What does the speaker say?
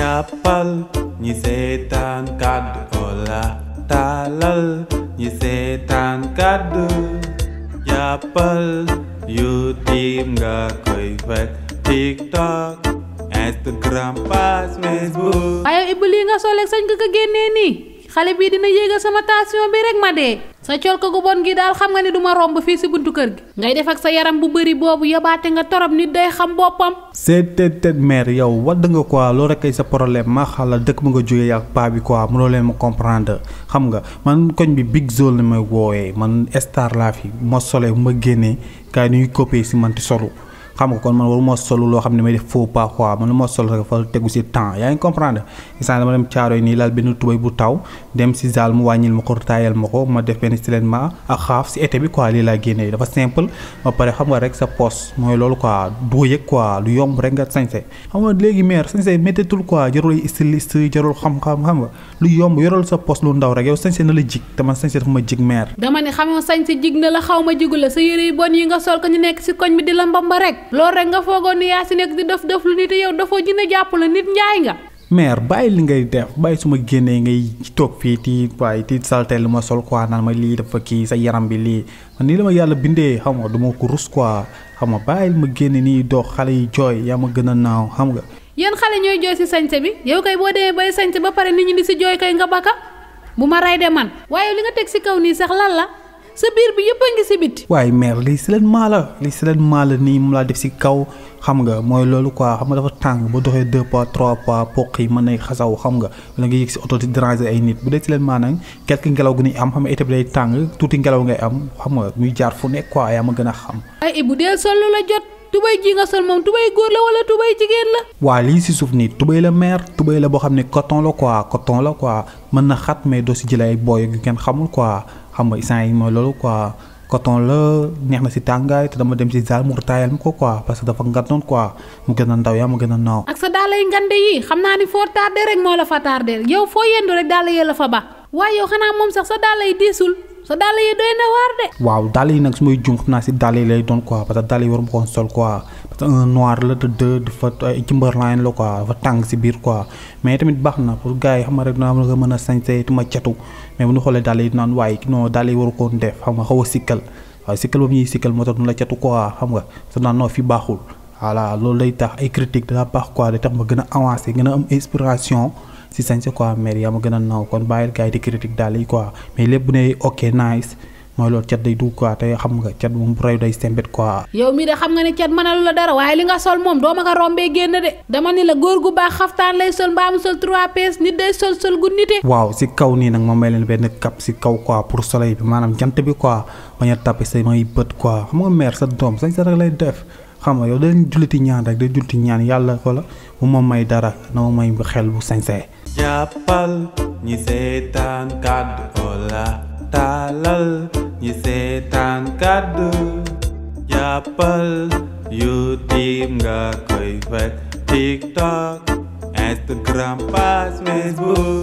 jàppal ñi seetaan kàddu Ola taalal ñi seetaan kàddu jàppal YouTube nga koy fekk TikTok Instagram page Facebook. waaye Ibou lii nga soleeg sañ nga ko génnee nii xale bii dina yéegal sama tension bi rek ma dee sa col ko gu bon gi daal xam nga ni duma romb fii si buntu kër gi ngay def ak sa yaram bu bëri boobu yabaate nga torop nit day xam boppam. seet mère yow wadd nga quoi loolu rek ay sa problème ma xala dëkk ma nga jógee ak paa bi quoi mënoo leen ma comprendre xam nga man koñ bi big zone la may woowee man star laa fi ma solee bu ma génnee gars yi ñuy copier si man ti solu xam nga kon man waruma solo loo xam ne may def faux pas quoi man lu ma solo rek fa tegu si temps yaa ngi comprendre instant dama dem caaro yi nii laal benn tubéy bu taw dem si zaal mu wàññil ma ko taayal ma ko ma def benn silenement ak xaaf si été bi quoi lii laa génnee dafa simple ba pare xam nga rek sa poste mooy loolu quoi doo yëg quoi lu yomb rek nga sañse xam nga léegi mère sañse méttitul quoi jarul styliste jarul xam-xam xam nga lu yomb yoral sa poste lu ndaw rek yow sañse na la jig te man sañse dafa ma jig mère dama ne xam nga sañse jig na la xaw ma jigu la sa yére yu bon yi nga sol ko ñu nekk si koñ bi di la mbamba rek loolu rek nga foogoon ni yaa si nekk di def lu nit yow dafoo jënd jàpp la nit njaay nga. mère bàyyi li ngay def bàyyi su ma génnee ngay toog fii ti waaye ti salteel lu ma sol quoi naan ma lii dafa kii sa yaram bi lii man nii la ma yàlla bindee xam nga du ma ko rus quoi xam nga bàyyi ma génne nii dox xale yi jooy yaa ma gën a naaw xam nga. yéen xale ñooy jooy si sañse bi yow kay boo demee bay sañse ba pare nit ñi di si jooy kay nga baka bu ma rey de man waaye li nga teg si kaw nii sax lan la. sa biir bi yëpp a ngi si biti. waaye mère lii si leen maa la nii moom laa def si kaw xam nga mooy loolu quoi xam nga dafa tàng ba doxee 2 pas 3 pas poq yi mën nay xasaw xam nga wala nga yëg si oto di déranger ay nit bu dee si leen maa nag quelque ngelaw gu ni am xam nga été bi day tàng tuuti ngelaw ngay am xam nga muy jaar fu nekk quoi yaa ma gën a xam. ay Ibou deel sol lu la jot tubéy ji nga sol moom tubéy góor la wala tubéy jigéen la. waa lii si suuf nii tubéy la mère tubéy la boo xam ne coton la quoi mën na xat mais doo si jëlee ay booy yu kenn xamul quoi. xam nga instant yi mooy loolu quoi coton la neex na si tàngaay te dama dem si zaal mu taayal ma ko quoi parce que dafa ngandoon quoi mu gën a ndaw yaa ma gën a naaw. ak sa daal ay ngande yi xam naa ni foo tardé rek moo la fa tardé yow foo yendu rek daal la fa ba waaye yow xanaa moom sax sa daal ay diisul sa daal yi doy na waar de. waaw daal yi nag su may jum xam naa si daal yi lay doon quoi parce que daal yi warum ko sol quoi parce que un noir la de deux dafa ay Timberline la quoi dafa tàng si biir quoi mais tamit baax na pour gars yi xam nga rek naa nga mën a sañse te ma catu mais bu ñu xoolee daal yi naan waaye non daal yi waru ko def xam nga xaw a sikkal waaye sikkal boobu ñuy sikkal moo tax nu la catu quoi xam nga te naan non fi baaxul voilà loolu lay tax ay critique dana baax quoi day tax ma gën a avancé gën a am inspiration si sañse quoi mais yaa ma gën a naw kon bàyyil gars yi di critique daal yi quoi mais lépp bu ne ok nice mooy loolu cat day dugg quoi te xam nga cat moom bu rayu day sembet quoi. yow mii de xam nga ne cat mënalu la dara waaye li nga sol moom doo ma ko rombee génn de dama ni la góor gu baax xaftaan lay sol mbaa mu sol 3 pièces nit day sol gu nite. waaw si kaw nii nag ma may leen benn cap si kaw quoi pour soleil bi maanaam jant bi quoi bañ a tapé samay bët quoi xam nga mère sa doom sañ sa rek lay def xam nga yow dañ julliti ñaan rek day julliti ñaan yàlla wala bu ma may dara na ma may xel bu sañsee. jàppal ñi seetaan kàddu Ola taalal ñi seetaan kàddu jàppal YouTube nga koy fekk TikTok Instagram page Facebook.